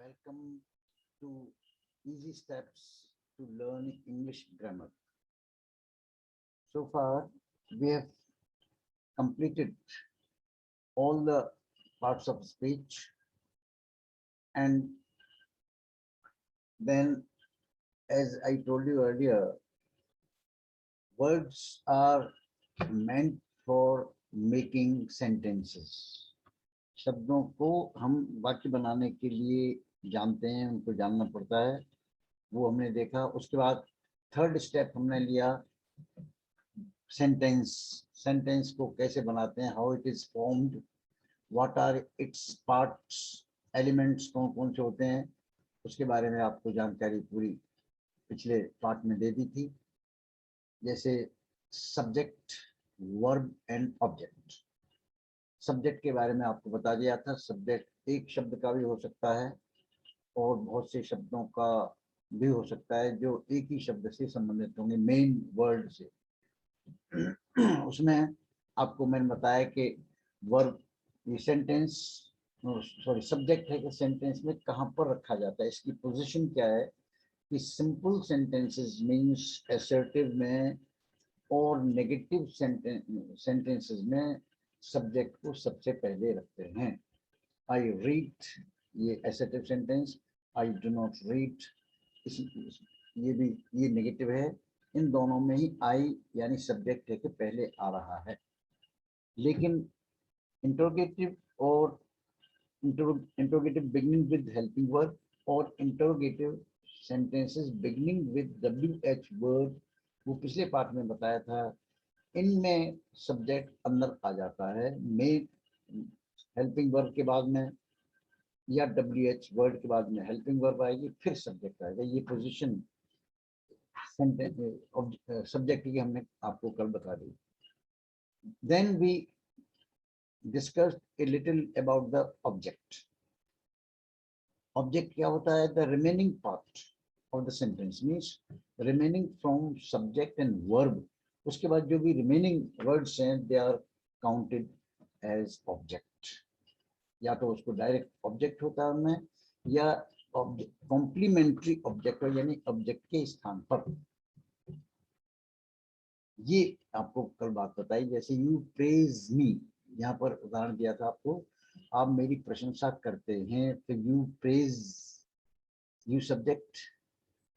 Welcome to Easy Steps to Learn English Grammar. So far, we have completed all the parts of speech, and then, as I told you earlier, words are meant for making sentences. शब्दों को हम वाक्य बनाने के लिए जानते हैं, उनको जानना पड़ता है, वो हमने देखा। उसके बाद थर्ड स्टेप हमने लिया सेंटेंस। सेंटेंस को कैसे बनाते हैं, how it is formed, what are its parts, elements कौन कौन से होते हैं, उसके बारे में आपको जानकारी पूरी पिछले पार्ट में दे दी थी। जैसे subject, verb and object. Subject के बारे में आपको बता दिया था। सब्जेक्ट एक शब्द का भी हो सकता है और बहुत से शब्दों का भी हो सकता है जो एक ही शब्द से संबंधित होंगे, मेन वर्ड से। उसमें आपको मैंने बताया कि वर्ब, ये सेंटेंस, सॉरी सब्जेक्ट है कि सेंटेंस में कहाँ पर रखा जाता है, इसकी पोजीशन क्या है। कि सिंपल सेंटेंसेस मींस असर्टिव में और नेगेटिव सेंटेंसेस में सब्जेक्ट को सबसे पहले रखते हैं। आई रीड, ये assertive sentence. I do not read, ये नेगेटिव है। इन दोनों में ही आई यानी सब्जेक्ट है कि पहले आ रहा है। लेकिन इंटरोगेटिव और interrogative beginning with helping verb और interrogative sentences beginning with WH verb, वो पिछले पार्ट में बताया था, इनमें सब्जेक्ट अंदर आ जाता है। मेक, हेल्पिंग वर्ब के बाद में या WH वर्ड के बाद में हेल्पिंग वर्ब आएगी, फिर सब्जेक्ट आएगा। ये पोजीशन सब्जेक्ट की हमने आपको कल बता दी। Then we discussed a little about the object. Object क्या होता है? The remaining part of the sentence means remaining from subject and verb. उसके बाद जो भी रिमेनिंग वर्ड्स हैं they are counted as object. या तो उसको डायरेक्ट ऑब्जेक्ट होता है उनमें, या कॉम्प्लीमेंट्री ऑब्जेक्ट हो, यानी ऑब्जेक्ट के स्थान पर। ये आपको कल बात बताई। जैसे यू प्रेज मी, यहाँ पर उदाहरण दिया था आपको, आप मेरी प्रशंसा करते हैं, तो you praise, you subject,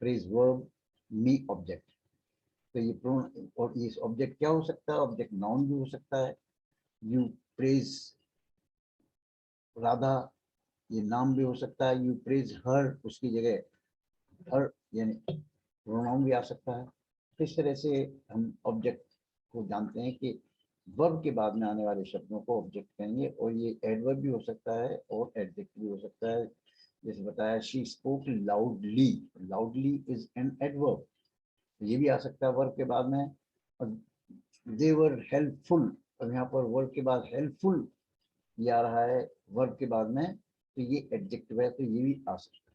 praise verb, me object. तो ये प्रोन, और ये ऑब्जेक्ट क्या हो सकता है? ऑब्जेक्ट नाउन भी हो सकता है। यू प्रेज राधा, ये नाम भी हो सकता है। यू प्रेज हर, उसकी जगह हर यानी प्रोनाउन भी आ सकता है। इस तरह से हम ऑब्जेक्ट को जानते हैं कि वर्ब के बाद में आने वाले शब्दों को ऑब्जेक्ट कहेंगे, और ये एडवर्ब भी हो सकता है और एडजेक्टिव भी हो सकता है। जैसे बताया, she spoke loudly, loudly is an adverb, ये भी आ सकता है वर्ब के बाद में। और दे वर हेल्पफुल, और यहाँ पर वर्ब के बाद हेल्पफुल ये आ रहा है वर्ब के बाद में, तो ये एडजेक्टिव है, तो ये भी आ सकता है।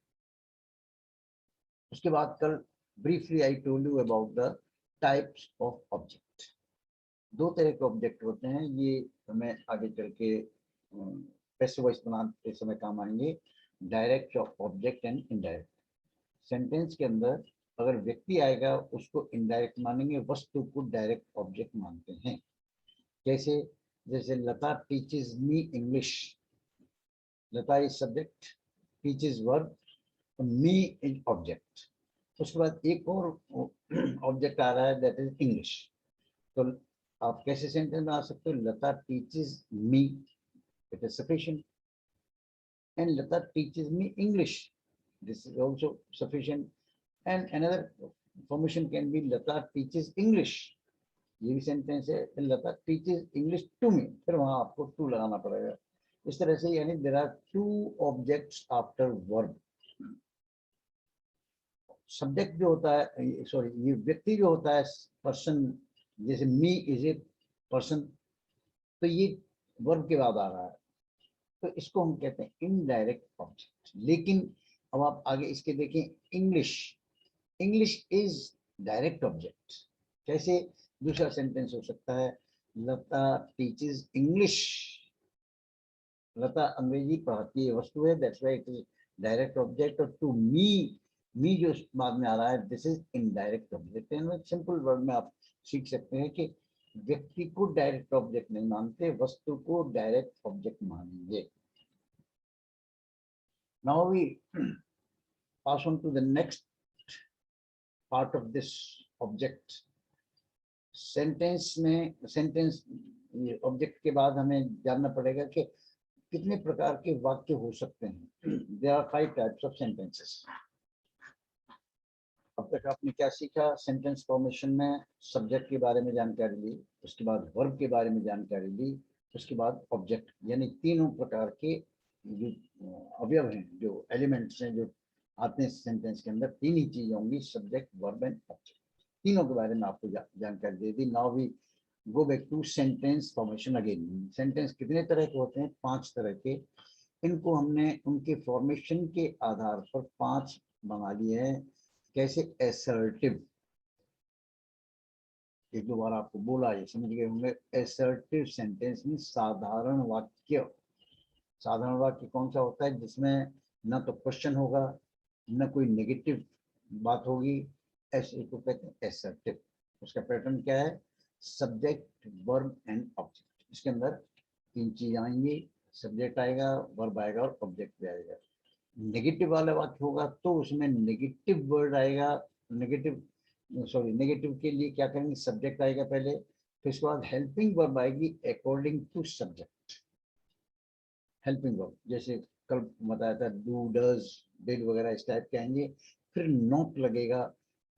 उसके बाद कल briefly I told you about the types of object. दो तरह के ऑब्जेक्ट होते हैं, ये हमें आगे चल के पैसिव वॉइस बनाते समय काम आएंगे। Direct object and indirect. Sentence के अंदर अगर व्यक्ति आएगा उसको इनडायरेक्ट मानेंगे, वस्तु को डायरेक्ट ऑब्जेक्ट मानते हैं। कैसे? जैसे Lata teaches me English, Lata is subject, teaches verb, me is object. उसके बाद एक और ऑब्जेक्ट आ रहा है, दैट इज इंग्लिश। तो आप कैसे सेंटेंस बना सकते हो? Lata teaches me, it is sufficient, and Lata teaches me English, this is also sufficient, and another formation can be Lata teaches English, ये भी सेंटेंस है। Lata teaches English to me, फिर वहां आपको टू लगाना पड़ेगा। इस तरह से यानी there are two objects after verb. Subject जो होता है, सॉरी ये व्यक्ति जो होता है, पर्सन, जैसे मी इज ए पर्सन, तो ये वर्ब के बाद आ रहा है, तो इसको हम कहते हैं इनडायरेक्ट ऑब्जेक्ट। लेकिन अब आप आगे इसके देखें, English, English is direct object. कैसे? दूसरा सेंटेंस हो सकता है, लता टीचेस इंग्लिश, लता अंग्रेजी पढ़ाती है, वस्तु है, that's why it is direct object, और टू मी जो बाद में आ रहा है this is indirect object. Simple word में आप सीख सकते हैं कि व्यक्ति को डायरेक्ट ऑब्जेक्ट नहीं मानते, वस्तु को डायरेक्ट ऑब्जेक्ट मानेंगे। Now we pass on to the next part of this object. Sentence में सेंटेंस ऑब्जेक्ट के बाद हमें जानना पड़ेगा कि कितने प्रकार के वाक्य हो सकते हैं। There are 5 types of sentences. अब तक आपने क्या सीखा? सेंटेंस फॉर्मेशन में सब्जेक्ट के बारे में जानकारी ली, उसके बाद वर्ब के बारे में जानकारी ली, उसके बाद ऑब्जेक्ट, यानी तीनों प्रकार के जो अवयव हैं, जो एलिमेंट्स हैं, जो आते हैं सेंटेंस के अंदर, तीन ही चीजें होंगी, सब्जेक्ट, वर्ब एंड ऑब्जेक्ट। तीनों के बारे में आपको जानकारी दे दी। Now we go back to sentence formation again. Sentence कितने तरह के होते हैं? 5 तरह के। इनको हमने उनके फॉर्मेशन के आधार पर 5 बना लिए हैं। कैसे? असर्टिव, एक दो बार आपको बोला, ये समझ गए होंगे। असर्टिव सेंटेंस में साधारण वाक्य। साधारण वाक्य कौन सा होता है? जिसमें ना तो क्वेश्चन होगा, ना कोई नेगेटिव बात होगी, ऐसे को कहते हैं असर्टिव। उसका पैटर्न क्या है? Subject, verb and object. इसके अंदर 3 चीज आएंगी, सब्जेक्ट आएगा, वर्ब आएगा और ऑब्जेक्ट भी आएगा। नेगेटिव वाला वाक्य होगा तो उसमें नेगेटिव वर्ड आएगा, नेगेटिव के लिए क्या करेंगे? सब्जेक्ट आएगा पहले, फिर उसके बाद हेल्पिंग वर्ब आएगी according to subject. Helping verb जैसे कल बताया था, डू, डज, डिड वगैरह इस टाइप के आएंगे। फिर नॉट लगेगा,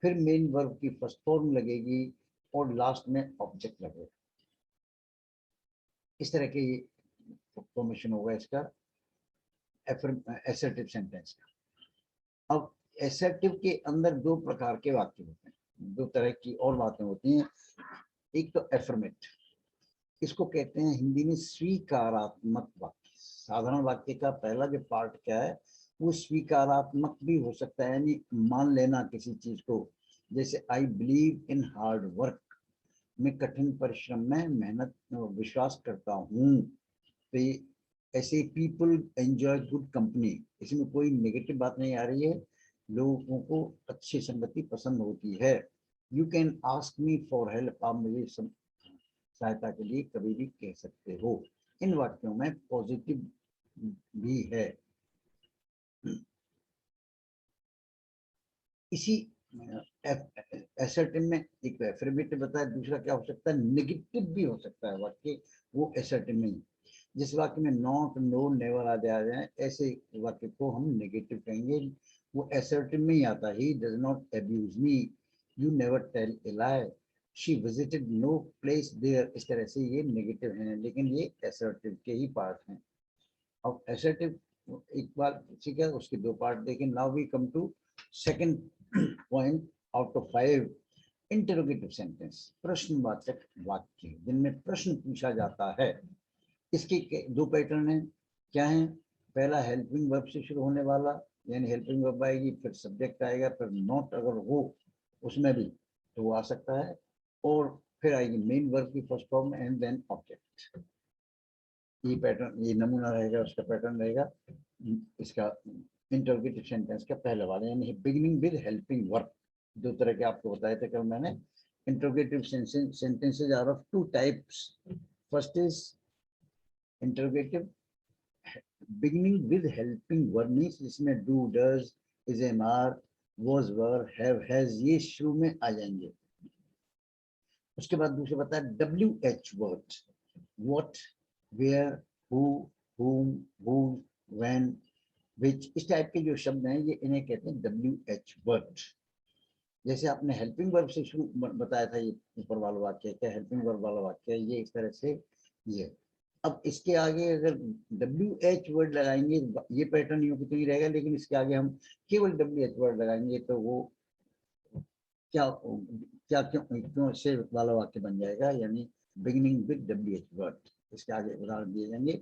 फिर मेन वर्ब की फर्स्ट फॉर्म लगेगी और लास्ट में ऑब्जेक्ट लगेगा। इस तरह के फॉर्मेशन होगा इसका असर्टिव सेंटेंस का। अब असर्टिव के अंदर 2 प्रकार के वाक्य होते हैं, 2 तरह की और बातें होती हैं। एक तो एफर्मेट, इसको कहते हैं हिंदी में स्वीकारात्मक वाक्य। साधारण वाक्य का पहला जो पार्ट क्या है? वो स्वीकारात्मक भी हो सकता है, यानी मान लेना किसी चीज को। जैसे I believe in hard work, मैं कठिन परिश्रम में मेहनत विश्वास करता हूँ। तो ऐसे पीपल एंजॉय गुड कंपनी, इसमें कोई नेगेटिव बात नहीं आ रही है, लोगों को अच्छी संगति पसंद होती है। You can ask me for help, आप मुझे सहायता के लिए कभी भी कह सकते हो। इन वाक्यों में पॉजिटिव भी है। इसी असर्टिव में एक तो एफर्मेटिव बताया, दूसरा क्या हो सकता है? नेगेटिव भी हो सकता है वाक्य, वो असर्टिव में। जिस वाक्य में नॉट, नो, नेवर आ जाए, ऐसे वाक्य को हम नेगेटिव कहेंगे। वो असर्टिव में ही आता है। He does not abuse me, you never tell a lie, she visited no place there. इस तरह से ये नेगेटिव हैं, लेकिन ये असर्टिव के ही पार्ट हैं। अब असर्टिव एक बार ठीक है, उसके 2 पार्ट देखें। Now we come to second point out of 5, interrogative sentence, प्रश्नवाचक वाक्य, जिनमें प्रश्न पूछा जाता है। इसके 2 पैटर्न हैं। क्या है? पहला हेल्पिंग वर्ब से शुरू होने वाला, यानी हेल्पिंग वर्ब आएगी, फिर सब्जेक्ट आएगा, फिर नॉट अगर हो उसमें भी तो वो आ सकता है, और फिर आएगी मेन वर्ब की first form and then object. ये पैटर्न, ये नमूना रहेगा, उसका पैटर्न रहेगा इसका इंटरोगेटिव सेंटेंस का पहला वाला, यानी बिगिनिंग विद हेल्पिंग वर्ब। 2 तरह के आपको बताए थे कल मैंने। Interrogative sentences are of 2 types. First is interrogative beginning with helping verb, means जिसमें do, does, is, am, are, was, were, have, has, ये शुरू में आ जाएंगे। उसके बाद दूसरा बताया WH word, what, where, who, whom, whose, when, which, इस टाइप के जो शब्द हैं ये इन्हें कहते हैं WH वर्ड। जैसे आपने हेल्पिंग वर्ब से शुरू बताया था, ये ऊपर वाला वाक्य क्या हेल्पिंग वर्ब वाला वाक्य, ये इस तरह से ये। अब इसके आगे अगर WH वर्ड लगाएंगे, ये पैटर्न यूं तो ही रहेगा, लेकिन इसके आगे हम केवल WH वर्ड लगाएंगे तो वो क्या क्या क्यों से वाला वाक्य बन जाएगा, यानी बिगिनिंग विद WH वर्ड। इसके आगे उदाहरण दिए जाएंगे।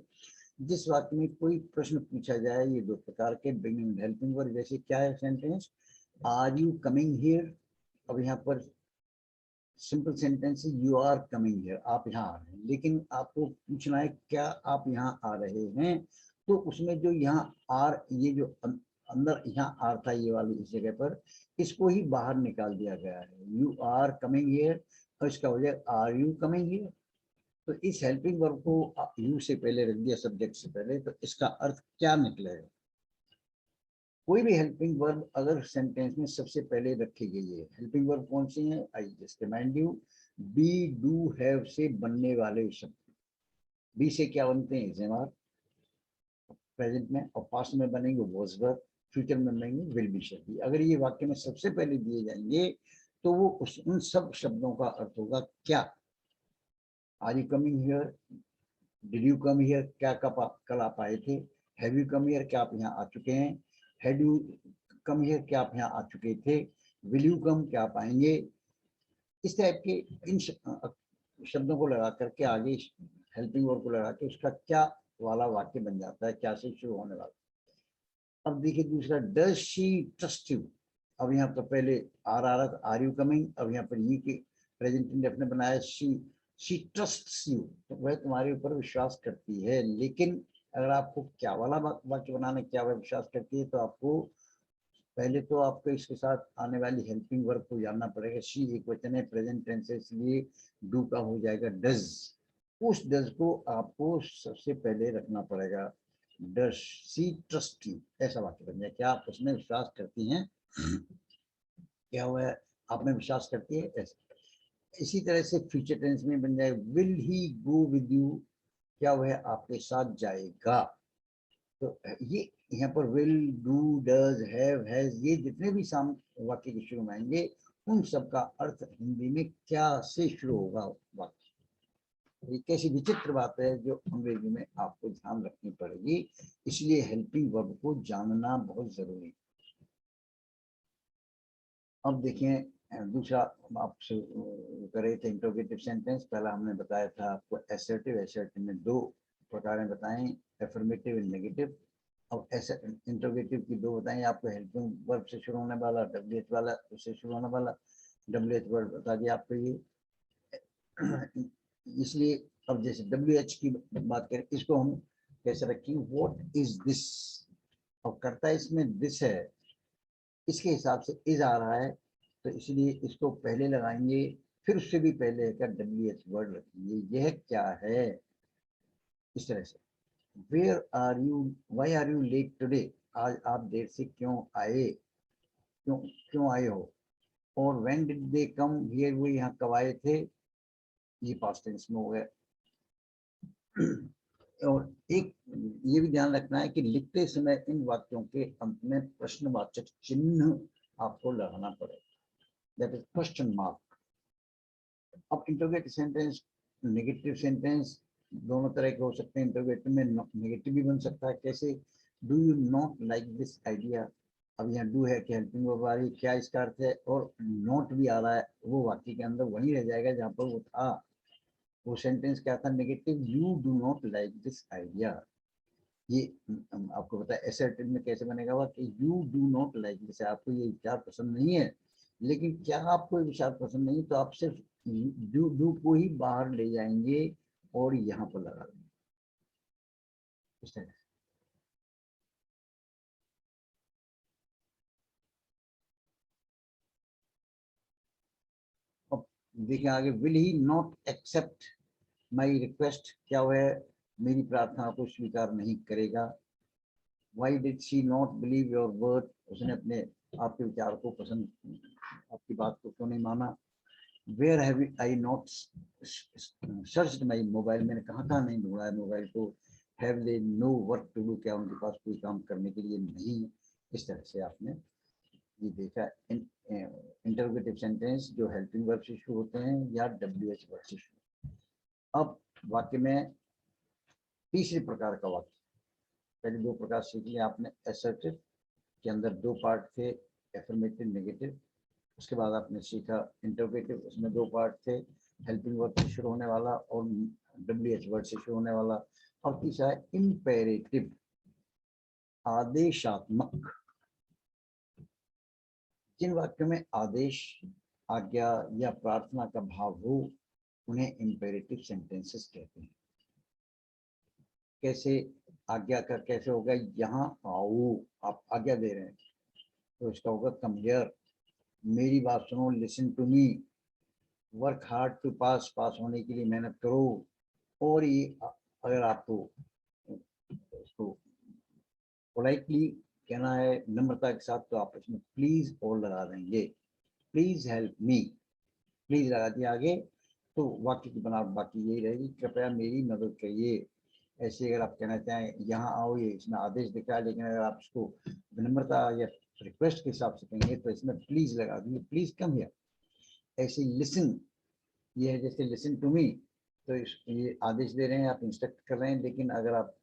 जिस वाक्य में कोई प्रश्न पूछा जाए, ये 2 प्रकार के बिगिनिंग हेल्पिंग वर्ड। जैसे क्या है sentence? Are you coming here. अब यहाँ पर simple sentence you are coming here, आप यहाँ आ रहे हैं, लेकिन आपको पूछना है क्या आप यहाँ आ रहे हैं। तो उसमें जो यहाँ आर, ये जो अंदर यहाँ आर था ये वाली इस जगह पर, इसको ही बाहर निकाल दिया गया है। यू आर कमिंग हियर, और इसका हो जाएगा आर यू कमिंग हियर। तो इस हेल्पिंग वर्ब को यू से पहले रख दिया, सब्जेक्ट से पहले, तो इसका अर्थ क्या निकलेगा? कोई भी हेल्पिंग वर्ब अगर सेंटेंस में सबसे पहले रखी गई है, हेल्पिंग वर्ब कौन सी है? I just remind you, be do have से बनने वाले शब्द। बी से क्या बनते हैं? इज एम आर प्रेजेंट में, और पास्ट में बनेंगे वॉज वर्ब, फ्यूचर में बनेंगे विल बी शब्द। अगर ये वाक्य में सबसे पहले दिए जाएंगे तो वो उन सब शब्दों का अर्थ होगा क्या? Are you coming here, did you come here, क्या कल आप आए थे? हैव यू कम हियर, क्या आप यहाँ आ चुके हैं? हैड यू कम हियर, क्या आप यहाँ आ चुके थे? विल यू कम, क्या आप आएंगे? इस टाइप के इन शब्दों को लगा करके आगे हेल्पिंग वर्ब को लगा के उसका क्या वाला वाक्य बन जाता है, क्या से शुरू होने वाला। अब देखिए दूसरा, डज शी ट्रस्ट यू। अब यहाँ पर पहले आर आ रहा था, आर यू कमिंग, अब यहाँ पर ये के प्रेजेंट इंडेफिनिट बनाया, शी ट्रस्ट्स यू, तो वह तुम्हारे ऊपर विश्वास करती है। लेकिन अगर आपको क्या वाला वाक्य बनाना, क्या वह विश्वास करती है, तो आपको पहले तो आपको इसके साथ आने वाली हेल्पिंग वर्ब को जानना पड़ेगा। शी एक वचन है, प्रेजेंट टेंस है, इसलिए डू का हो जाएगा डज। उस डज को आपको सबसे पहले रखना पड़ेगा। डज शी ट्रस्ट यू, ऐसा वाक्य बन जाए, क्या आप उसमें विश्वास करती हैं? क्या हुआ है, आप में विश्वास करती है, ऐसा। इसी तरह से फ्यूचर टेंस में बन जाए, will he go with you, क्या वह आपके साथ जाएगा? तो ये यहाँ पर will, do, does, have, has, ये जितने भी साम वाक्य के शुरू में आएंगे उन सब का अर्थ हिंदी में क्या से शुरू होगा वाक्य। ये कैसी विचित्र बात है जो अंग्रेजी में आपको ध्यान रखनी पड़ेगी, इसलिए हेल्पिंग वर्ब को जानना बहुत जरूरी है। अब देखिए दूसरा आपसे कर रहे थे इंट्रोगेटिव सेंटेंस। पहला हमने बताया था आपको एसर्टिव। एसर्टिव में दो प्रकारें बताएं, एफर्मेटिव एंड नेगेटिव। अब ऐसे इंट्रोगेटिव की दो बताएं आपको, हेल्पिंग वर्ब से शुरू होने वाला, डब्ल्यूएच वाला, उससे शुरू होने वाला। डब्ल्यूएच वर्ब बता दिया आपको ये, इसलिए अब जैसे डब्ल्यूएच की बात करें, इसको हम कैसे रखेंगे? What is this. अब करता है इसमें दिस है, इसके हिसाब से इज आ रहा है, तो इसलिए इसको पहले लगाएंगे, फिर उससे भी पहले का डब्ल्यूएच वर्ड रखेंगे, यह क्या है, इस तरह से। Where are you, why are you late today, आज आप देर से क्यों आए, क्यों क्यों आए हो? और when did they come here, वो यहाँ कब आए थे, ये पास्ट टेंस में हो गया। और एक ये भी ध्यान रखना है कि लिखते समय इन वाक्यों के अंत में प्रश्नवाचक चिन्ह आपको लगाना पड़ेगा, दैट इज क्वेश्चन मार्क। अब इंटरोगेटिव सेंटेंस, नेगेटिव सेंटेंस दोनों तरह के हो सकते हैं। इंटरोगेटिव में नेगेटिव भी बन सकता है, कैसे? Do you not like this idea. अब यहाँ डू है कि हेल्पिंग वर्ब आ रही, क्या इसका अर्थ है? और नॉट भी आ रहा है, वो वाक्य के अंदर वहीं रह जाएगा जहाँ पर वो था। वो सेंटेंस क्या था? Negative, you do not like this idea. ये आपको पता है असर्टिव में कैसे बनेगा हुआ कि यू डू नॉट लाइक, जैसे आपको ये विचार पसंद नहीं है। लेकिन क्या आपको ये विचार पसंद नहीं, तो आप सिर्फ डू को ही बाहर ले जाएंगे और यहाँ पर लगा देंगे, इस तरह। अब देखिए आगे, will he not accept my request, क्या वह मेरी प्रार्थना को स्वीकार नहीं करेगा? Why did she not believe your word, उसने अपने आपके विचार को पसंद, आपकी बात को क्यों नहीं माना? Where have I not search my mobile, मैंने कहाँ कहाँ नहीं ढूंढा है मोबाइल को? Have they no work to do, क्या उनके पास कोई काम करने के लिए नहीं? इस तरह से आपने ये देखा इंटरोगेटिव सेंटेंस जो हेल्पिंग वर्ब से शुरू होते हैं या डब्ल्यूएच वर्ब से शुरू। अब वाक्य में तीसरे प्रकार का वाक्य, पहले दो प्रकार सीख लिया आपने। एसर्टिव के अंदर दो पार्ट थे, एफर्मेटिव, नेगेटिव। उसके बाद आपने सीखा इंटरोगेटिव, उसमें दो पार्ट थे, हेल्पिंग वर्ब से शुरू होने वाला और डब्ल्यूएच वर्ड से शुरू होने वाला। और तीसरा है इम्पेरेटिव, आदेशात्मक। जिन वाक्यों में आदेश, आज्ञा या प्रार्थना का भाव हो उन्हें इम्पेरेटिव सेंटेंसेस कहते हैं। कैसे? आज्ञा का कैसे होगा, यहाँ आओ, आप आज्ञा दे रहे हैं तो इसका होगा कम हियर। मेरी बात सुनो, listen to me. Work hard to pass, pass होने के लिए मेहनत करो। और ये अगर आपको इसको पोलाइटली कहना है नम्रता के साथ, तो आप इसमें प्लीज और लगा देंगे, प्लीज हेल्प मी, प्लीज लगा दिया आगे, तो वाक्य की बनावट बाकी यही रहेगी, कृपया मेरी मदद करिए। ऐसे अगर आप कहना चाहें यहाँ आओ, ये इसमें आदेश दिख रहा है, लेकिन अगर आप इसको विनम्रता या रिक्वेस्ट के हिसाब से कहेंगे तो इसमें प्लीज लगा देंगे, प्लीज कम हियर। ऐसे लिसन, ये है जैसे लिसन टू मी, तो ये आदेश दे रहे हैं, आप इंस्ट्रक्ट कर रहे हैं, लेकिन अगर आप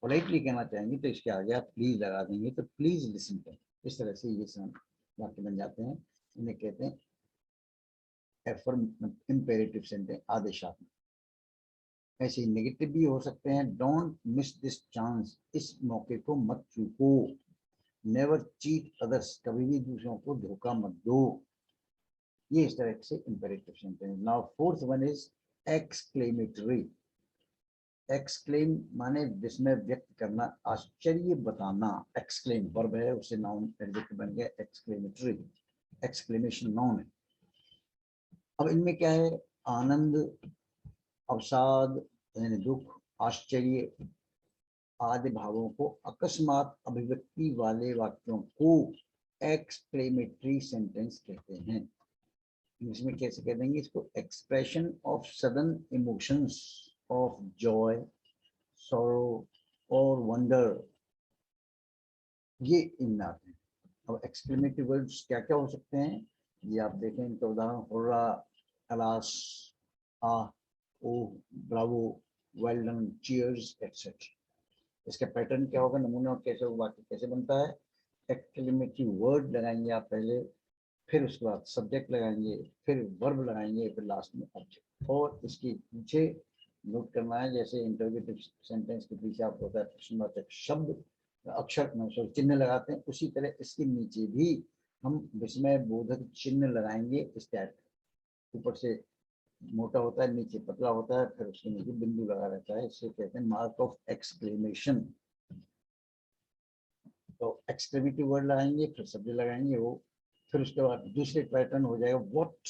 पोलाइटली कहना चाहेंगे तो इसके आगे आप प्लीज लगा देंगे, तो प्लीज लिसन टू। इस तरह से ये वाक्य बन जाते हैं, इन्हें कहते हैं इम्पेरेटिव सेंटेंस, आदेशात्मक। ऐसे नेगेटिव भी हो सकते हैं, डोंट मिस दिस चांस, इस मौके को मत चूको। नेवर चीट अदर्स, कभी भी दूसरों को धोखा मत दो। ये इस तरह से imperative sentence. Now fourth one is exclamatory. Exclaim माने विस्मय व्यक्त करना, आश्चर्य बताना। एक्सक्लेम वर्ब है, उससे नाउन एडजेक्टिव बन गया एक्सक्लेमेटरी, एक्सक्लेमेशन नाउन है। अब इनमें क्या है, आनंद, अवसाद यानी दुख, आश्चर्य आदि भावों को अकस्मात अभिव्यक्ति वाले वाक्यों को एक्सक्लेमेटरी सेंटेंस कहते हैं। इंग्लिश में कैसे कह देंगे इसको, expression of sudden emotions of Joy, sorrow और वंडर, ये इनमें आते हैं। अब एक्सक्लेमेटरी वर्ड्स क्या क्या हो सकते हैं, ये आप देखें इनका उदाहरण, hurrah, alas, ah, oh, bravo, well done, cheers etcetera. इसका पैटर्न क्या होगा, नमूना कैसे वाक्य कैसे बनता है, एक्सक्लेमेटरी वर्ड लगाएंगे आप पहले, फिर उसके बाद सब्जेक्ट लगाएंगे, फिर वर्ब लगाएंगे, फिर लास्ट में ऑब्जेक्ट। और इसके पीछे नोट करना है, जैसे इंटरोगेटिव सेंटेंस के पीछे आप होता है प्रश्नवाचक शब्द, अक्षर चिन्ह लगाते हैं, उसी तरह इसके नीचे भी हम विस्मय बोधक चिन्ह लगाएंगे। इस टाइप ऊपर से मोटा होता है, नीचे पतला होता है, फिर उसके नीचे बिंदु लगा रहता है, इसे कहते हैं मार्क ऑफ एक्सक्लेमेशन। तो एक्सक्लेमेटिव वर्ड लगाएंगे, फिर शब्द लगाएंगे वो, फिर उसके बाद दूसरे पैटर्न हो जाएगा व्हाट,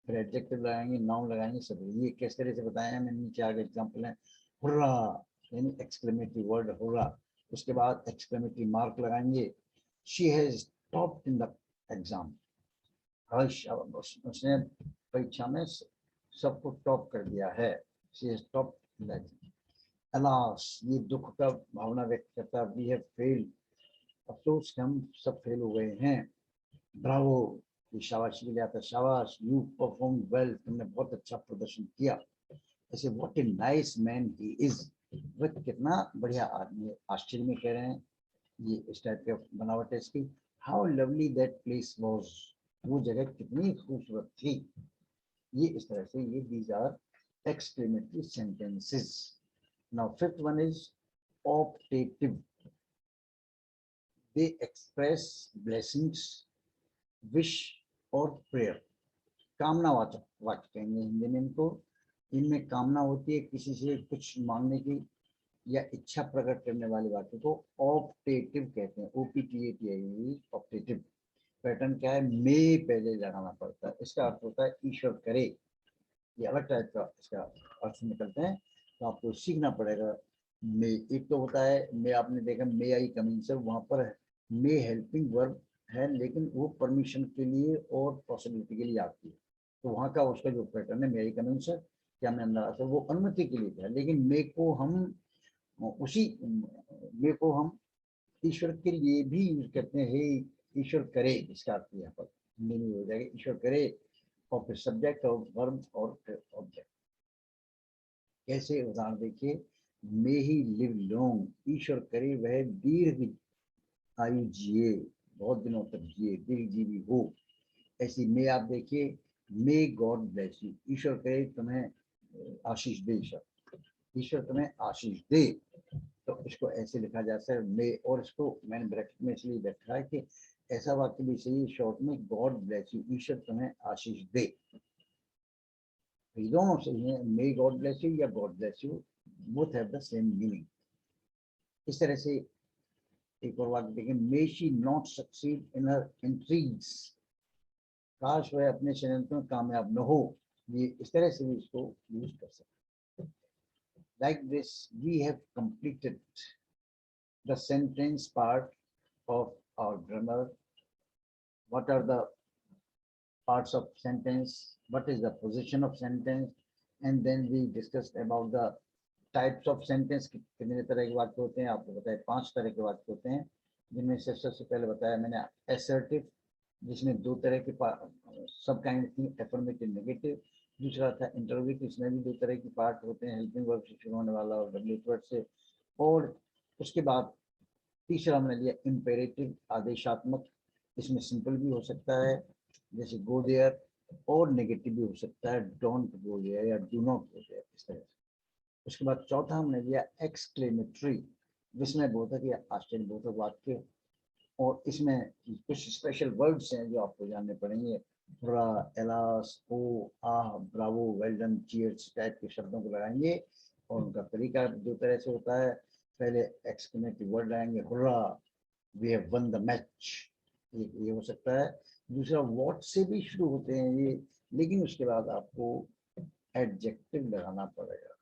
फिर एडजेक्टिव लगाएंगे, नाउन लगाएंगे, सब। ये किस तरह से बताया मैंने, नीचे आगे एग्जांपल है, हुर्रा यानी एक्सक्लेमेटरी वर्ड हुर्रा, उसके बाद एक्सक्लेमेटरी मार्क लगाएंगे, she has topped in the exam, उसने परीक्षा में सबको टॉप कर दिया है, she has topped in the exam. Alas, ये दुख का भावना व्यक्त करता है, वी हैव फेल्ड, अफसोस कि हम सब फेल हो गए हैं। ब्रावो, ये शाबाशी के लिए आता है, शाबाश, यू परफॉर्म वेल, तुमने बहुत अच्छा प्रदर्शन किया। ऐसे what a nice man he is, वह कितना बढ़िया आदमी है, आश्चर्य में कह रहे हैं, ये इस टाइप का बनावट है इसकी। How lovely that place was, वो जगह कितनी खूबसूरत थी। ये इस तरह से ये these are exclamatory sentences. Now fifth one is optative. They express blessings, wish और prayer। कामनावाचक वाक्य कहेंगे हिंदी में इनको। इनमें कामना होती है किसी से कुछ मांगने की या इच्छा प्रकट करने वाले वाक्य को ऑप्टेटिव कहते हैं, OPTATIV, ऑप्टेटिव। पैटर्न क्या है, मे पहले लगाना पड़ता है, इसका अर्थ होता है ईश्वर करे। ये अलग टाइप का इसका अर्थ निकलते हैं, तो आपको सीखना पड़ेगा। मे एक तो होता है, मे आपने देखा मे आई कम इन, सर वहाँ पर मे हेल्पिंग वर्ब है, लेकिन वो परमिशन के लिए और पॉसिबिलिटी के लिए आती है, तो वहाँ का उसका जो पैटर्न है, मे आई कम इन सर, क्या मैं अंदर आ सकता, वो अनुमति के लिए था, लेकिन मे को हम उसी मे को हम ईश्वर के लिए भी यूज करते हैं, हे ईश्वर करे, इसका अर्थ यहाँ पर हिंदी में हो जाएगा ईश्वर करे, और फिर सब्जेक्ट और वर्ब और फिर ऑब्जेक्ट। कैसे उदाहरण देखिए, मे ही लिव लॉन्ग, ईश्वर करे वह दीर्घ आयु जिए, बहुत दिनों तक जिए, दीर्घजीवी हो। ऐसी मे आप देखिए, मे गॉड ब्लेस यू, ईश्वर करे तुम्हें आशीष दे, ईश्वर तुम्हें आशीष दे। तो इसको ऐसे लिखा जा सकता है मे, और इसको मैंने ब्रैकेट में इसलिए रखा है कि ऐसा वाक्य भी सही शॉर्ट में, गॉड ब्लेस यू, ईश्वर तुम्हें आशीष दे। ये दोनों सही है, मे गॉड ब्लेस यू या God bless you, both have the same meaning. इस तरह से एक और वाक्य देखें, may she not succeed in her intrigues, काश वह अपने षड्यंत्र में कामयाब न हो, ये इस तरह से भी इसको यूज कर सकते हैं। Like this we have completed the sentence part of our grammar. What are the parts of sentence? What is the position of sentence? And then we discussed about the types of sentence. कितने तरह के वाक्य होते हैं, आपको बताया 5 तरह के वाक्य होते हैं, जिनमें से सबसे पहले बताया मैंने assertive, जिसमें 2 तरह के सब काइंड थी, affirmative, negative। दूसरा था interrogative, इसमें भी 2 तरह के पार्ट होते हैं, helping verb से शुरू होने वाला और WH word से। और उसके बाद तीसरा हमने लिया इम्पेरेटिव, आदेशात्मक, इसमें सिंपल भी हो सकता है जैसे गो देयर, और नेगेटिव भी हो सकता है डोंट गो देयर या डू नॉट गो देयर, इस तरह से। उसके बाद चौथा हमने लिया एक्सक्लेमेटरी, जिसमें बोधक या आश्चर्यबोधक वाक्य, और इसमें कुछ स्पेशल वर्ड्स हैं जो आपको जानने पड़ेंगे, alas, oh, ah, bravo, well done, cheers type के शब्दों को लगाएंगे, और उनका तरीका 2 तरह से होता है। पहले एक्सक्लेमेटिव वर्ड लाएंगे, hurrah, we have won the match, ये हो सकता है। दूसरा व्हाट से भी शुरू होते हैं ये, लेकिन उसके बाद आपको एडजेक्टिव लगाना पड़ेगा।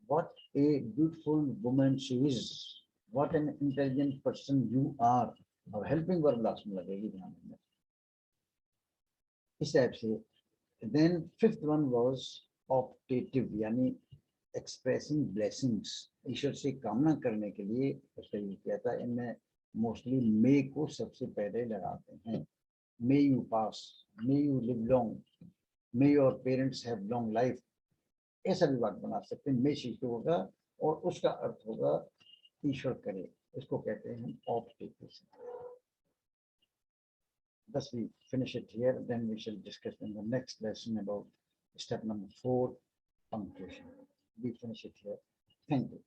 What a beautiful woman she is, what an intelligent person you are, और हेल्पिंग वर्ब लास्ट में लगेगी, ध्यान रखना इस टाइप से। Then fifth one was optative, यानी एक्सप्रेसिंग ब्लेसिंग्स, ईश्वर से कामना करने के लिए उसका यूज किया था। इनमें मोस्टली मे को सबसे पहले लगाते हैं। May you pass, may you live long, may your parents have long life, ऐसा भी बात बना सकते हैं। मे शिशु होगा और उसका अर्थ होगा ईश्वर करे, इसको कहते हैं हम optative. Thus we finish it here, then we shall discuss in the next lesson about step number 4, punctuation. We finish it here. Thank you.